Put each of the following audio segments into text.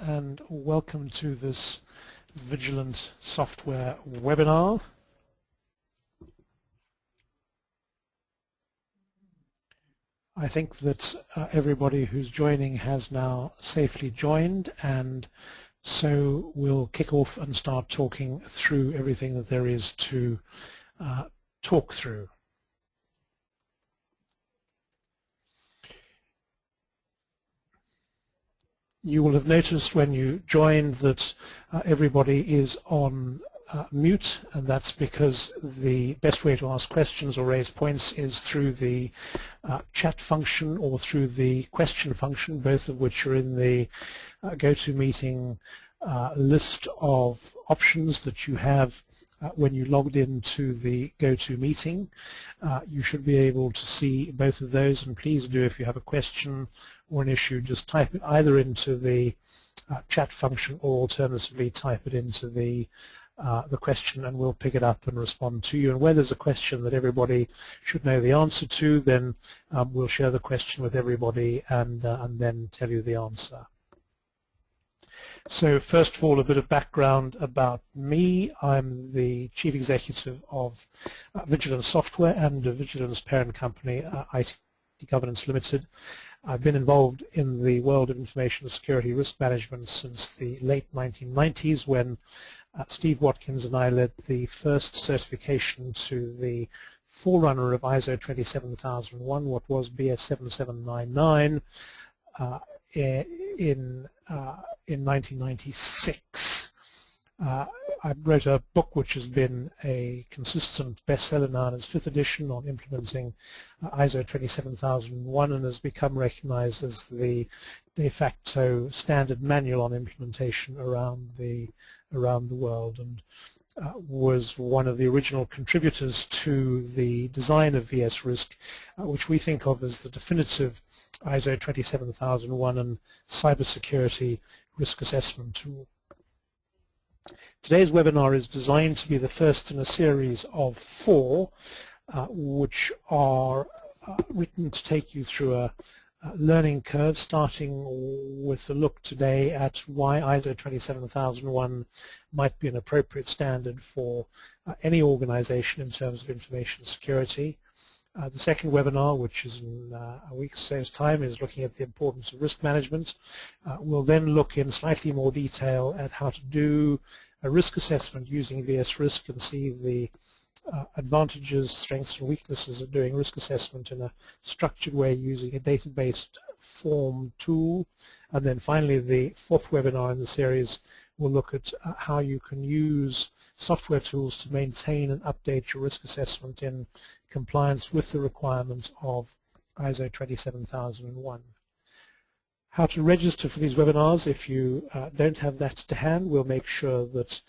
And welcome to this Vigilant Software webinar. I think that everybody who's joining has now safely joined, and so we'll kick off and start talking through everything that there is to talk through. You will have noticed when you joined that everybody is on mute, and that's because the best way to ask questions or raise points is through the chat function or through the question function, both of which are in the GoToMeeting list of options that you have when you logged into the GoToMeeting. You should be able to see both of those, and please do, if you have a question or an issue, just type it either into the chat function or alternatively type it into the question, and we'll pick it up and respond to you. And where there's a question that everybody should know the answer to, then we'll share the question with everybody and then tell you the answer. So first of all, a bit of background about me. I'm the Chief Executive of Vigilant Software and Vigilant's parent company, IT Governance Limited. I've been involved in the world of information security risk management since the late 1990s, when Steve Watkins and I led the first certification to the forerunner of ISO 27001, what was BS 7799, in 1996. I wrote a book which has been a consistent bestseller now in its 5th edition on implementing ISO 27001, and has become recognized as the de facto standard manual on implementation around the world, and was one of the original contributors to the design of VS Risk, which we think of as the definitive ISO 27001 and cybersecurity risk assessment tool. Today's webinar is designed to be the first in a series of 4, which are written to take you through a learning curve, starting with a look today at why ISO 27001 might be an appropriate standard for any organization in terms of information security. The second webinar, which is in a week's so's time, is looking at the importance of risk management. We'll then look in slightly more detail at how to do a risk assessment using VS Risk and see the advantages, strengths and weaknesses of doing risk assessment in a structured way using a database form tool. And then finally, the 4th webinar in the series will look at how you can use software tools to maintain and update your risk assessment in compliance with the requirements of ISO 27001. How to register for these webinars. If you don't have that to hand, we'll make sure that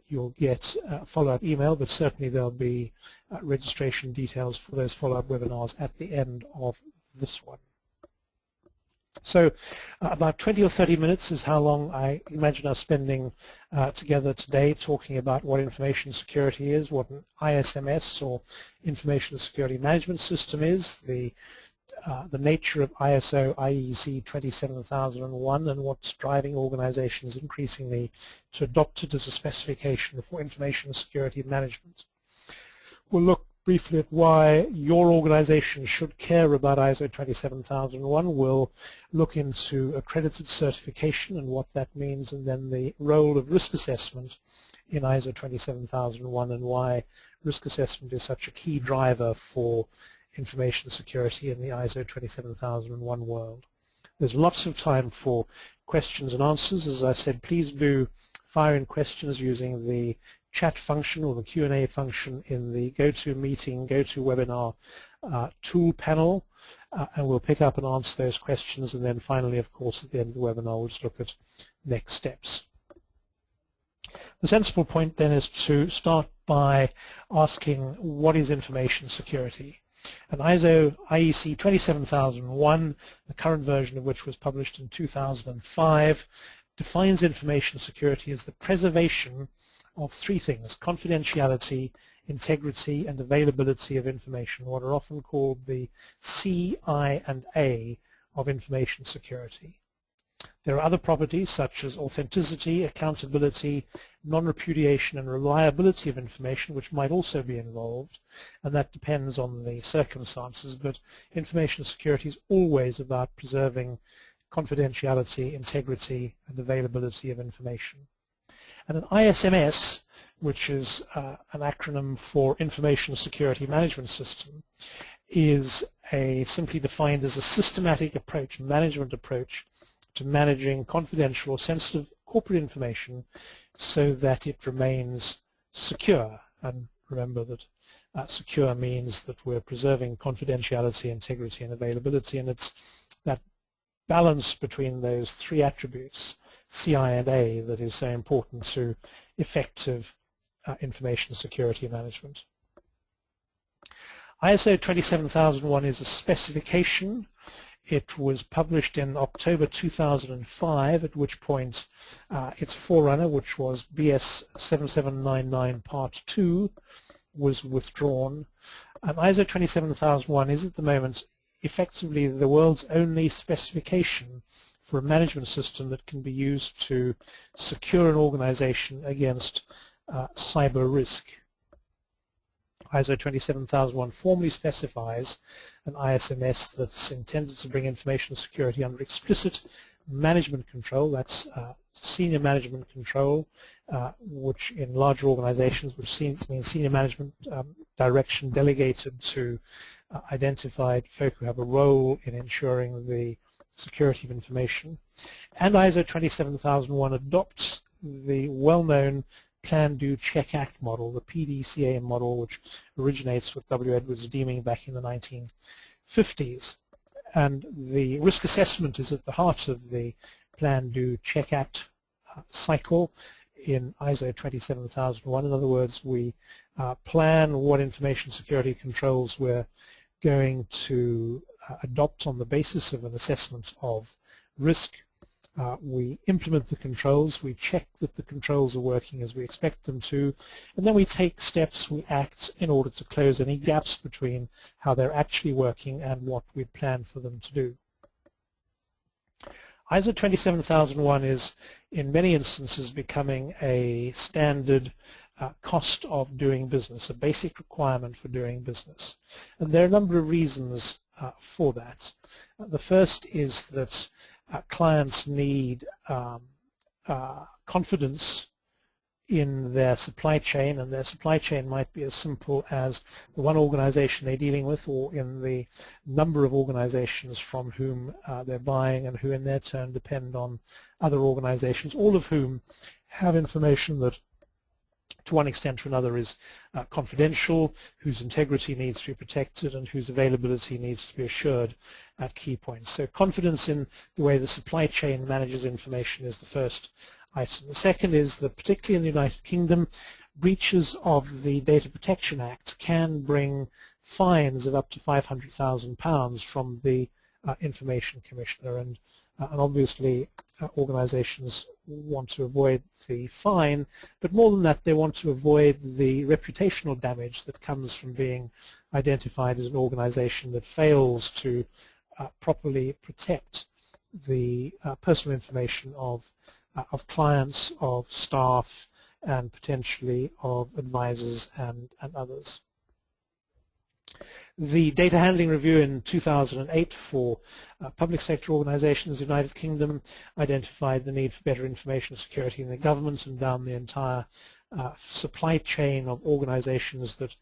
you'll get a follow-up email, but certainly there'll be registration details for those follow-up webinars at the end of this one. So about 20 or 30 minutes is how long I imagine us spending together today talking about what information security is, what an ISMS or Information Security Management System is, the nature of ISO IEC 27001, and what's driving organizations increasingly to adopt it as a specification for information security management. We'll look briefly at why your organization should care about ISO 27001. We'll look into accredited certification and what that means, and then the role of risk assessment in ISO 27001 and why risk assessment is such a key driver for information security in the ISO 27001 world. There's lots of time for questions and answers. As I said, please do fire in questions using the chat function or the Q&A function in the GoToMeeting, GoToWebinar tool panel, and we'll pick up and answer those questions. And then finally, of course, at the end of the webinar, we'll just look at next steps. The sensible point then is to start by asking, what is information security? And ISO IEC 27001, the current version of which was published in 2005, defines information security as the preservation of 3 things: confidentiality, integrity, and availability of information, what are often called the C, I, and A of information security. There are other properties such as authenticity, accountability, non-repudiation and reliability of information which might also be involved, and that depends on the circumstances, but information security is always about preserving confidentiality, integrity and availability of information. And an ISMS, which is an acronym for Information Security Management System, is simply defined as a systematic approach, management approach, to managing confidential or sensitive corporate information so that it remains secure. And remember that secure means that we're preserving confidentiality, integrity and availability, and it's that balance between those three attributes, CI and A, that is so important to effective information security management. ISO 27001 is a specification. It was published in October 2005, at which point its forerunner, which was BS 7799 Part 2, was withdrawn. ISO 27001 is at the moment effectively the world's only specification for a management system that can be used to secure an organization against cyber risk. ISO 27001 formally specifies an ISMS that's intended to bring information security under explicit management control. That's senior management control, which in larger organizations, which means senior management direction delegated to identified folk who have a role in ensuring the security of information. And ISO 27001 adopts the well-known Plan, Do, Check, Act model, the PDCA model, which originates with W. Edwards Deming back in the 1950s. And the risk assessment is at the heart of the Plan, Do, Check, Act cycle in ISO 27001. In other words, we plan what information security controls we're going to adopt on the basis of an assessment of risk. We implement the controls, we check that the controls are working as we expect them to, and then we take steps, we act in order to close any gaps between how they're actually working and what we plan for them to do. ISO 27001 is in many instances becoming a standard cost of doing business, a basic requirement for doing business. And there are a number of reasons for that. The first is that clients need confidence in their supply chain, and their supply chain might be as simple as the one organization they're dealing with, or in the number of organizations from whom they're buying and who in their turn depend on other organizations, all of whom have information that to one extent or another is confidential, whose integrity needs to be protected and whose availability needs to be assured at key points. So confidence in the way the supply chain manages information is the first item. The second is that particularly in the United Kingdom, breaches of the Data Protection Act can bring fines of up to £500,000 from the Information Commissioner, and obviously organizations want to avoid the fine, but more than that, they want to avoid the reputational damage that comes from being identified as an organization that fails to properly protect the personal information of clients, of staff, and potentially of advisors and others. The data handling review in 2008 for public sector organizations in the United Kingdom identified the need for better information security in the government and down the entire supply chain of organizations that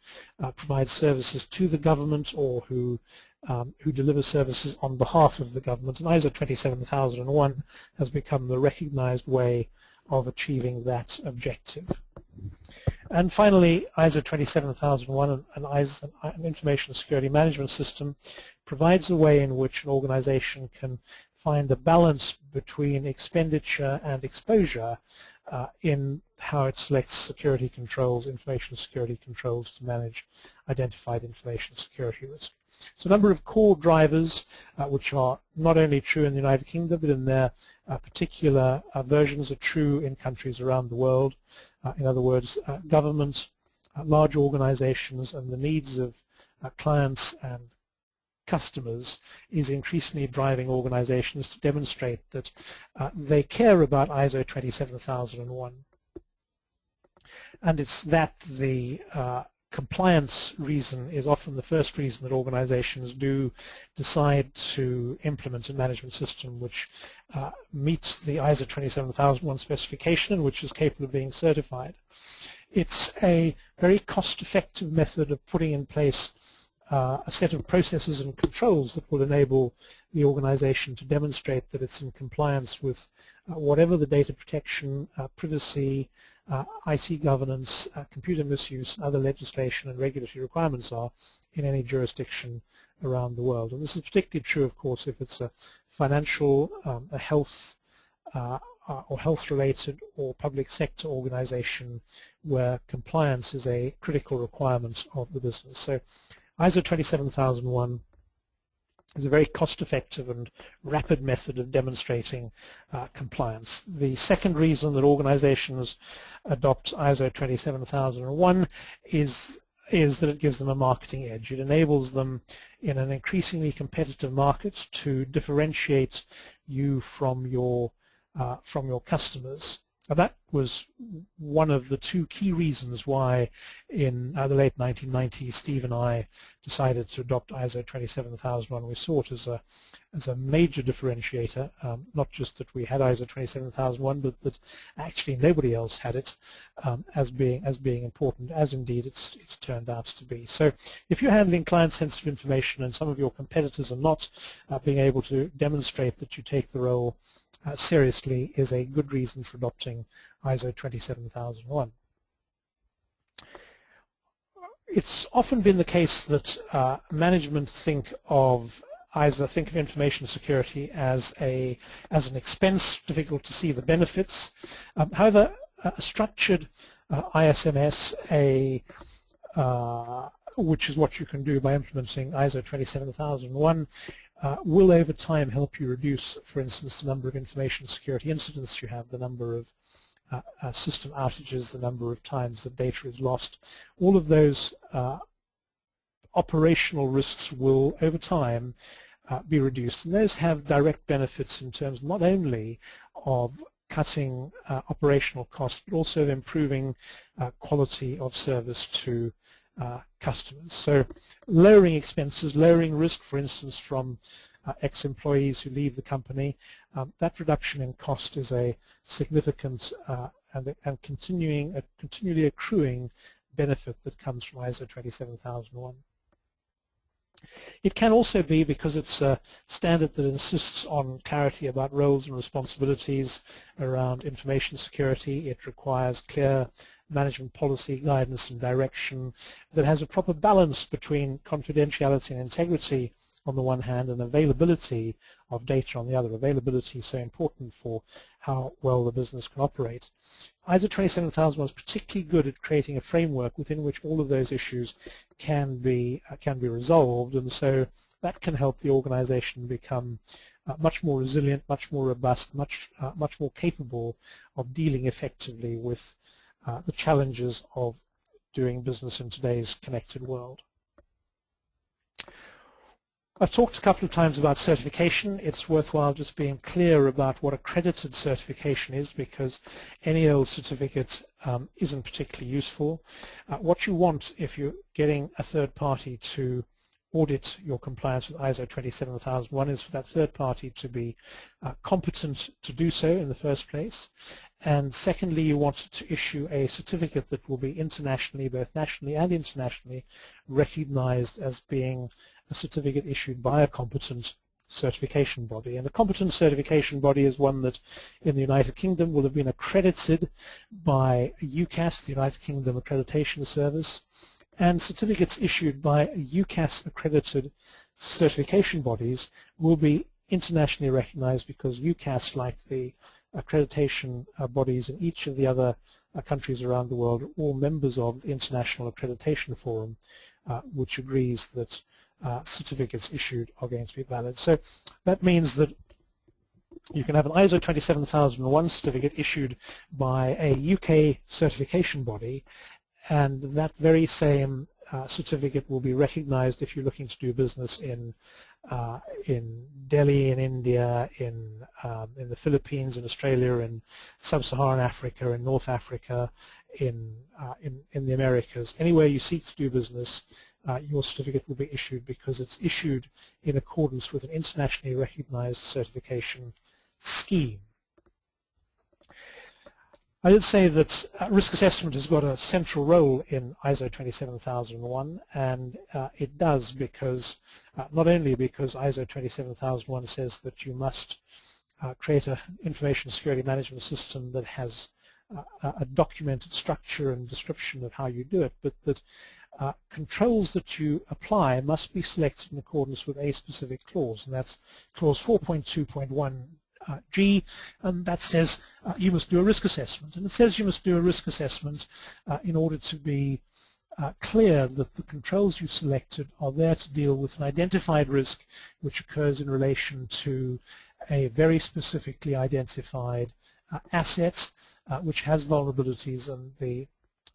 provide services to the government or who deliver services on behalf of the government. And ISO 27001 has become the recognized way of achieving that objective. And finally, ISO 27001, an information security management system, provides a way in which an organization can find a balance between expenditure and exposure in how it selects security controls, information security controls to manage identified information security risk. So a number of core drivers which are not only true in the United Kingdom, but in their particular versions are true in countries around the world. In other words, government, large organizations, and the needs of clients and customers is increasingly driving organizations to demonstrate that they care about ISO 27001. And it's that the compliance reason is often the first reason that organizations do decide to implement a management system which meets the ISO 27001 specification and which is capable of being certified. It's a very cost-effective method of putting in place a set of processes and controls that will enable the organization to demonstrate that it's in compliance with whatever the data protection, privacy, IT governance, computer misuse, other legislation and regulatory requirements are in any jurisdiction around the world. And this is particularly true, of course, if it's a financial, a health, or health-related or public sector organization where compliance is a critical requirement of the business. So ISO 27001 is a very cost-effective and rapid method of demonstrating compliance. The second reason that organizations adopt ISO 27001 is that it gives them a marketing edge. It enables them in an increasingly competitive market to differentiate you from your customers. Now, that was one of the two key reasons why in the late 1990s Steve and I decided to adopt ISO 27001. We saw it as a major differentiator, not just that we had ISO 27001, but that actually nobody else had it as being important, as indeed it's turned out to be. So if you're handling client-sensitive information and some of your competitors are not being able to demonstrate that you take the role seriously, is a good reason for adopting ISO 27001. It's often been the case that management think of information security as an expense, difficult to see the benefits. However, a structured ISMS, which is what you can do by implementing ISO 27001, will over time help you reduce, for instance, the number of information security incidents you have, the number of system outages, the number of times that data is lost. All of those operational risks will over time be reduced, and those have direct benefits in terms not only of cutting operational costs but also of improving quality of service to customers. So lowering expenses, lowering risk, for instance, from ex-employees who leave the company, that reduction in cost is a significant and continually accruing benefit that comes from ISO 27001. It can also be, because it's a standard that insists on clarity about roles and responsibilities around information security, it requires clear management policy, guidance and direction that has a proper balance between confidentiality and integrity on the one hand and availability of data on the other. Availability is so important for how well the business can operate. ISO 27001 is particularly good at creating a framework within which all of those issues can be resolved, and so that can help the organization become much more resilient, much more robust, much more capable of dealing effectively with the challenges of doing business in today's connected world. I've talked a couple of times about certification. It's worthwhile just being clear about what accredited certification is, because any old certificate isn't particularly useful. What you want if you're getting a third party to audit your compliance with ISO 27001 is for that third party to be competent to do so in the first place. And secondly, you want to issue a certificate that will be internationally, both nationally and internationally, recognized as being a certificate issued by a competent certification body. And a competent certification body is one that in the United Kingdom will have been accredited by UCAS, the United Kingdom Accreditation Service, and certificates issued by UCAS accredited certification bodies will be internationally recognized, because UCAS, like the accreditation bodies in each of the other countries around the world, are all members of the International Accreditation Forum, which agrees that certificates issued are going to be valid. So that means that you can have an ISO 27001 certificate issued by a UK certification body, and that very same certificate will be recognized if you're looking to do business in Delhi, in India, in the Philippines, in Australia, in Sub-Saharan Africa, in North Africa, in the Americas. Anywhere you seek to do business, your certificate will be issued because it's issued in accordance with an internationally recognized certification scheme. I did say that risk assessment has got a central role in ISO 27001, and it does because, not only because ISO 27001 says that you must create an information security management system that has a documented structure and description of how you do it, but that controls that you apply must be selected in accordance with a specific clause, and that's clause 4.2.1 G, and that says you must do a risk assessment. And it says you must do a risk assessment in order to be clear that the controls you've selected are there to deal with an identified risk which occurs in relation to a very specifically identified asset which has vulnerabilities, and the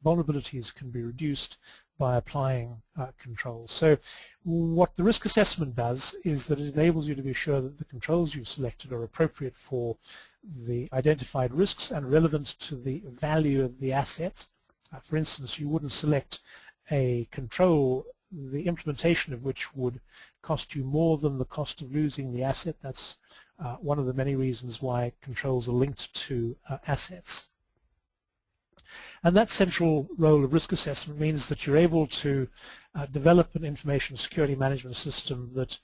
vulnerabilities can be reduced by applying controls. So what the risk assessment does is that it enables you to be sure that the controls you've selected are appropriate for the identified risks and relevant to the value of the asset. For instance, you wouldn't select a control the implementation of which would cost you more than the cost of losing the asset. That's one of the many reasons why controls are linked to assets. And that central role of risk assessment means that you're able to develop an information security management system that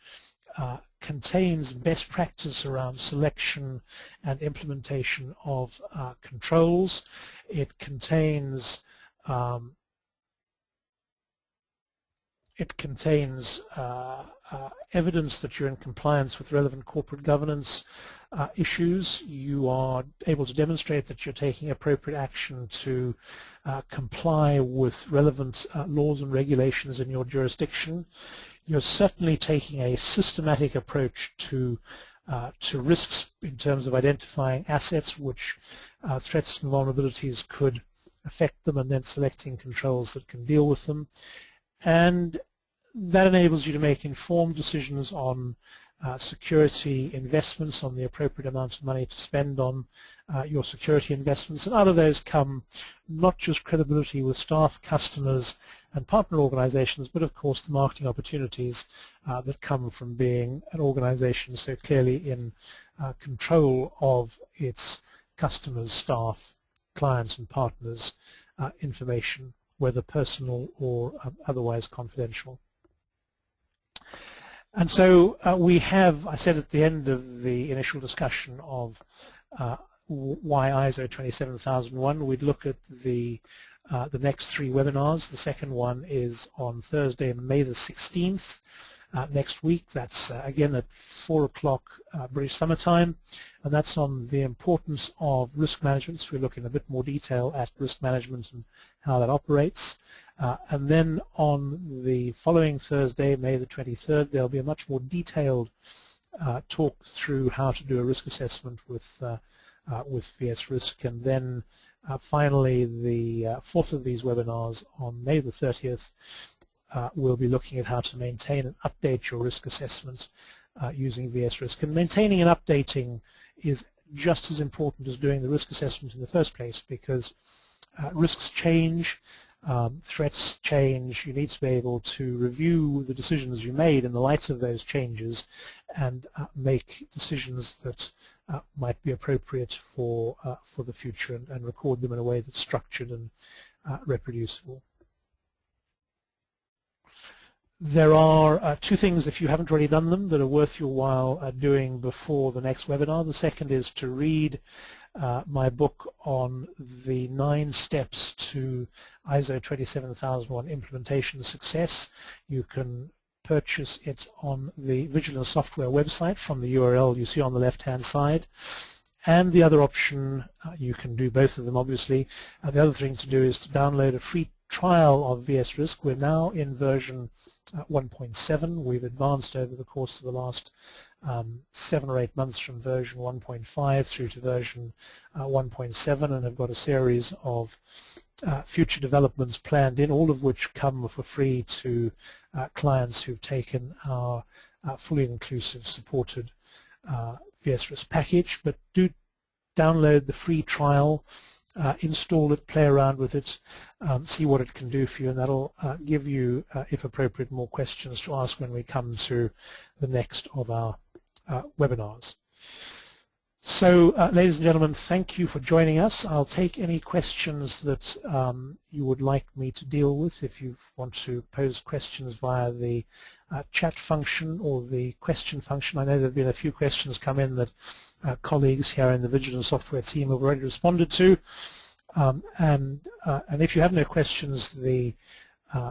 contains best practice around selection and implementation of controls. It contains evidence that you're in compliance with relevant corporate governance issues. You are able to demonstrate that you're taking appropriate action to comply with relevant laws and regulations in your jurisdiction. You're certainly taking a systematic approach to risks in terms of identifying assets which threats and vulnerabilities could affect them, and then selecting controls that can deal with them. And that enables you to make informed decisions on security investments, on the appropriate amount of money to spend on your security investments. And out of those come not just credibility with staff, customers, and partner organizations, but of course the marketing opportunities that come from being an organization so clearly in control of its customers, staff, clients, and partners' information, whether personal or otherwise confidential. And so we have, I said at the end of the initial discussion of why ISO 27001, we'd look at the next three webinars. The second one is on Thursday, May the 16th. Next week. That's again at 4 o'clock British Summer Time, and that's on the importance of risk management. So we look in a bit more detail at risk management and how that operates. And then on the following Thursday, May the 23rd, there'll be a much more detailed talk through how to do a risk assessment with VS Risk. And then finally, the fourth of these webinars on May the 30th, we'll be looking at how to maintain and update your risk assessment using VS Risk. And maintaining and updating is just as important as doing the risk assessment in the first place, because risks change, threats change. You need to be able to review the decisions you made in the light of those changes and make decisions that might be appropriate for the future, and record them in a way that's structured and reproducible. There are two things, if you haven't already done them, that are worth your while doing before the next webinar. The second is to read my book on the 9 steps to ISO 27001 implementation success. You can purchase it on the Vigilant Software website from the URL you see on the left-hand side. And the other option, you can do both of them obviously. The other thing to do is to download a free trial of VS Risk. We're now in version 1.7. We've advanced over the course of the last 7 or 8 months from version 1.5 through to version 1.7, and have got a series of future developments planned in, all of which come for free to clients who've taken our fully inclusive supported VSRIS package. But do download the free trial, install it, play around with it, see what it can do for you, and that'll give you, if appropriate, more questions to ask when we come to the next of our webinars. So, ladies and gentlemen, thank you for joining us. I'll take any questions that you would like me to deal with. If you want to pose questions via the chat function or the question function, I know there have been a few questions come in that colleagues here in the Vigilant Software team have already responded to. And if you have no questions, the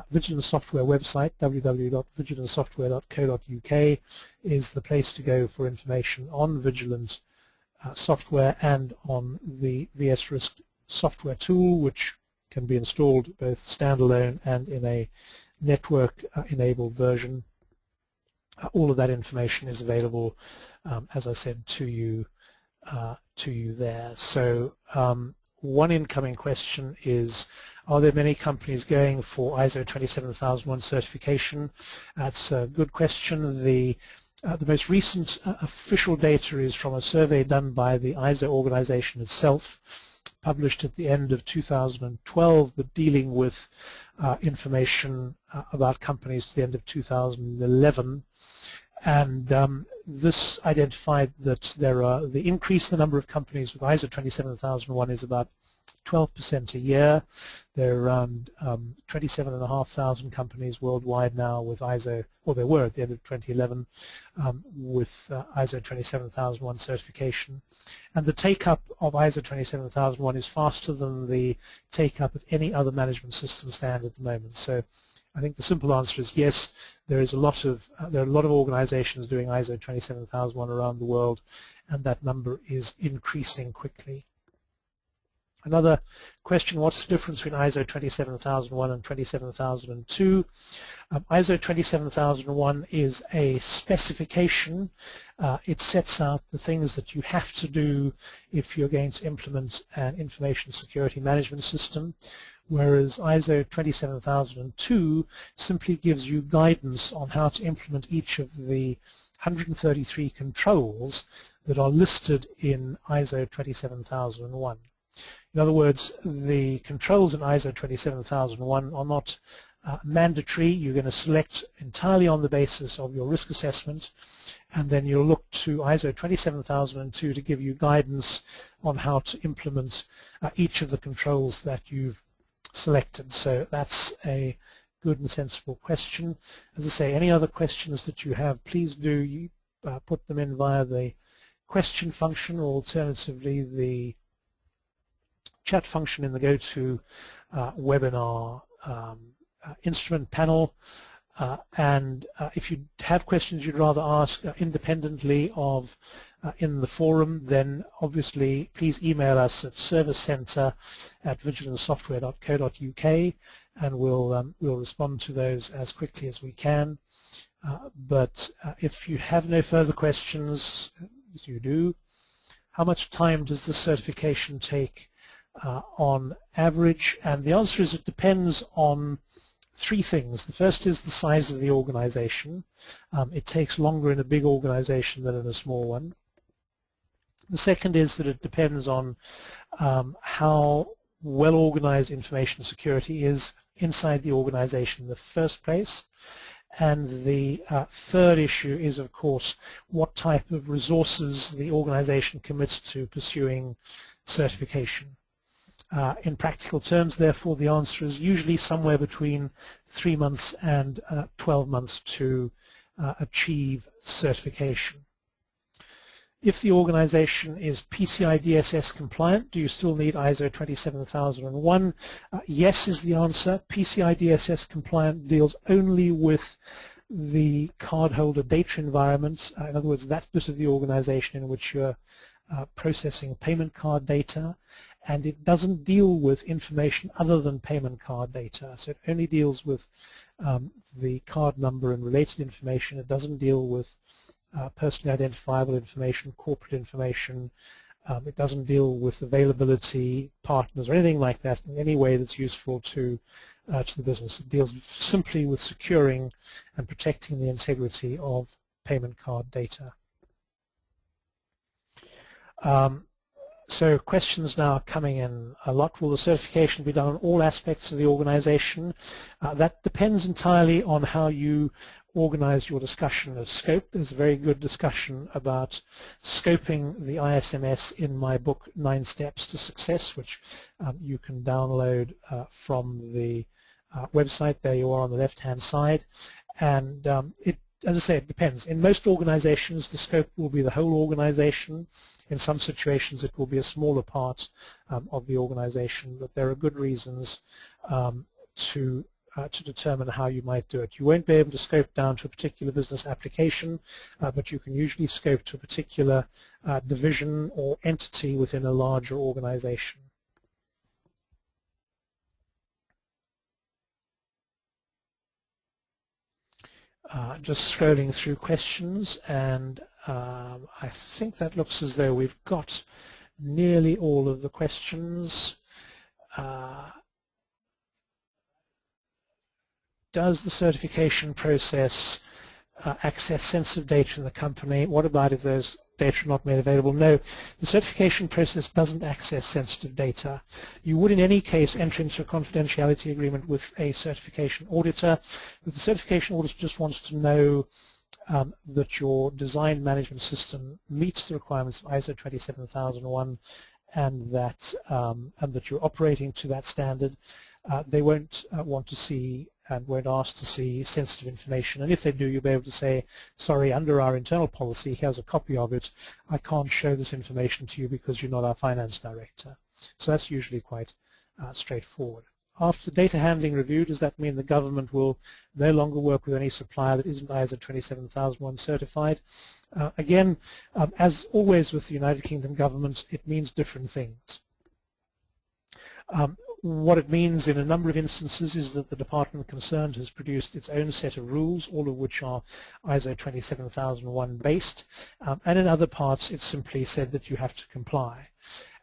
Vigilant Software website, www.vigilantsoftware.co.uk, is the place to go for information on Vigilant software and on the VSRIS software tool, which can be installed both standalone and in a network-enabled version. All of that information is available, as I said, to you there. So one incoming question is, are there many companies going for ISO 27001 certification? That's a good question. The most recent official data is from a survey done by the ISO organization itself, published at the end of 2012, but dealing with information about companies to the end of 2011. And this identified that the increase in the number of companies with ISO 27001 is about 12% a year. There are around 27,500 companies worldwide now with ISO, or there were at the end of 2011, with ISO 27001 certification. And the take-up of ISO 27001 is faster than the take-up of any other management system standard at the moment. So I think the simple answer is yes. There are a lot of organizations doing ISO 27001 around the world, and that number is increasing quickly. Another question, what's the difference between ISO 27001 and 27002? ISO 27001 is a specification. It sets out the things that you have to do if you're going to implement an information security management system, whereas ISO 27002 simply gives you guidance on how to implement each of the 133 controls that are listed in ISO 27001. In other words, the controls in ISO 27001 are not mandatory. You're going to select entirely on the basis of your risk assessment, and then you'll look to ISO 27002 to give you guidance on how to implement each of the controls that you've selected. So that's a good and sensible question. As I say, any other questions that you have, please do put them in via the question function, or alternatively the chat function in the GoTo webinar instrument panel. And if you have questions you'd rather ask independently of in the forum, then obviously please email us at servicecenter@vigilantsoftware.co.uk, and we'll respond to those as quickly as we can. But if you have no further questions, as you do, how much time does the certification take on average? And the answer is it depends on three things. The first is the size of the organization. It takes longer in a big organization than in a small one. The second is that it depends on how well organized information security is inside the organization in the first place. And the third issue is, of course, what type of resources the organization commits to pursuing certification. In practical terms, therefore, the answer is usually somewhere between 3 months and 12 months to achieve certification. If the organization is PCI DSS compliant, do you still need ISO 27001? Yes is the answer. PCI DSS compliant deals only with the cardholder data environment, in other words, that bit of the organization in which you're processing payment card data, and it doesn't deal with information other than payment card data. So it only deals with the card number and related information. It doesn't deal with personally identifiable information, corporate information. It doesn't deal with availability, partners, or anything like that in any way that's useful to the business. It deals simply with securing and protecting the integrity of payment card data. So questions now are coming in a lot. Will the certification be done on all aspects of the organization? That depends entirely on how you organize your discussion of scope. There's a very good discussion about scoping the ISMS in my book 9 Steps to Success, which you can download from the website. There you are on the left-hand side. And as I say, it depends. In most organizations, the scope will be the whole organization. In some situations, it will be a smaller part of the organization, but there are good reasons to determine how you might do it. You won't be able to scope down to a particular business application, but you can usually scope to a particular division or entity within a larger organization. Just scrolling through questions, and I think that looks as though we've got nearly all of the questions. Does the certification process access sensitive data in the company? What about if those data are not made available? No, the certification process doesn't access sensitive data. You would in any case enter into a confidentiality agreement with a certification auditor. But the certification auditor just wants to know that your design management system meets the requirements of ISO 27001 and that you're operating to that standard. They won't want to see and won't ask to see sensitive information, and if they do, you'll be able to say, sorry, under our internal policy, here's a copy of it. I can't show this information to you because you're not our finance director. So that's usually quite straightforward. After data handling review, does that mean the government will no longer work with any supplier that isn't ISO 27001 certified? Again, as always with the United Kingdom government, it means different things. What it means in a number of instances is that the department concerned has produced its own set of rules, all of which are ISO 27001 based, and in other parts it's simply said that you have to comply.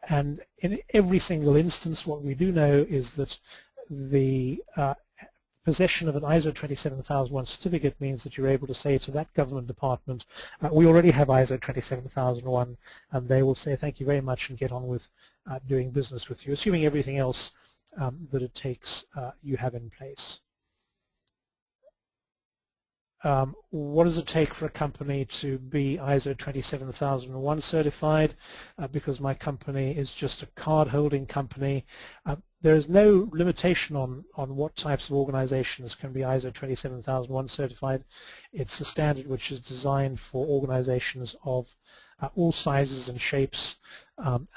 And in every single instance, what we do know is that the possession of an ISO 27001 certificate means that you're able to say to that government department, we already have ISO 27001, and they will say thank you very much and get on with doing business with you, assuming everything else that it takes you have in place. What does it take for a company to be ISO 27001 certified? Because my company is just a card-holding company, there is no limitation on what types of organizations can be ISO 27001 certified. It's a standard which is designed for organizations of all sizes and shapes,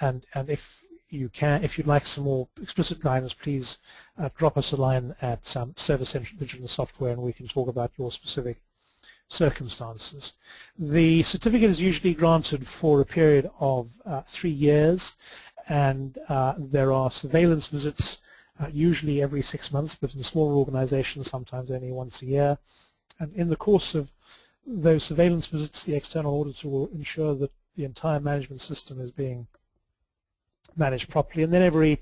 and if you'd like some more explicit guidance, please drop us a line at Service Central Vigilant Software and we can talk about your specific circumstances. The certificate is usually granted for a period of 3 years, and there are surveillance visits usually every 6 months, but in smaller organizations sometimes only once a year. And in the course of those surveillance visits, the external auditor will ensure that the entire management system is being managed properly, and then every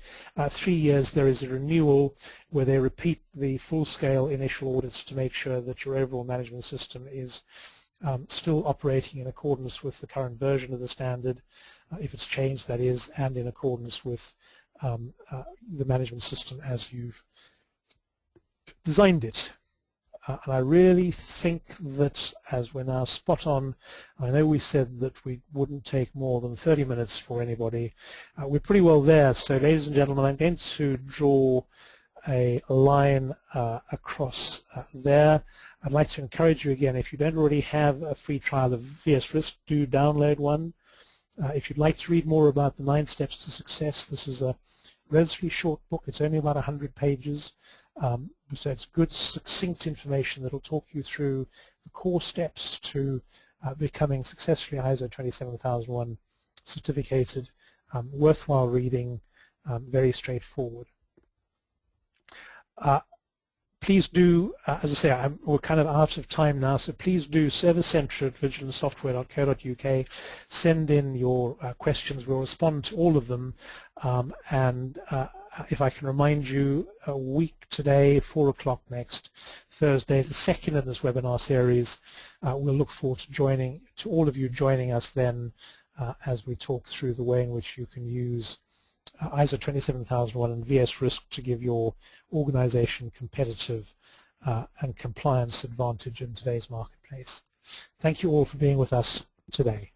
3 years there is a renewal where they repeat the full-scale initial audits to make sure that your overall management system is still operating in accordance with the current version of the standard, if it's changed that is, and in accordance with the management system as you've designed it. And I really think that, as we're now spot on, I know we said that we wouldn't take more than 30 minutes for anybody. We're pretty well there. So, ladies and gentlemen, I'm going to draw a line across there. I'd like to encourage you again, if you don't already have a free trial of VS Risk, do download one. If you'd like to read more about the 9 Steps to Success, this is a relatively short book. It's only about 100 pages. So it's good, succinct information that will talk you through the core steps to becoming successfully ISO 27001 certificated, worthwhile reading, very straightforward. please do, as I say, we're kind of out of time now, so please do servicecentre@vigilantsoftware.co.uk. Send in your questions. We'll respond to all of them. And if I can remind you, a week today, 4 o'clock next Thursday, the second in this webinar series. We'll look forward to all of you joining us then as we talk through the way in which you can use ISO 27001 and VS Risk to give your organization competitive and compliance advantage in today's marketplace. Thank you all for being with us today.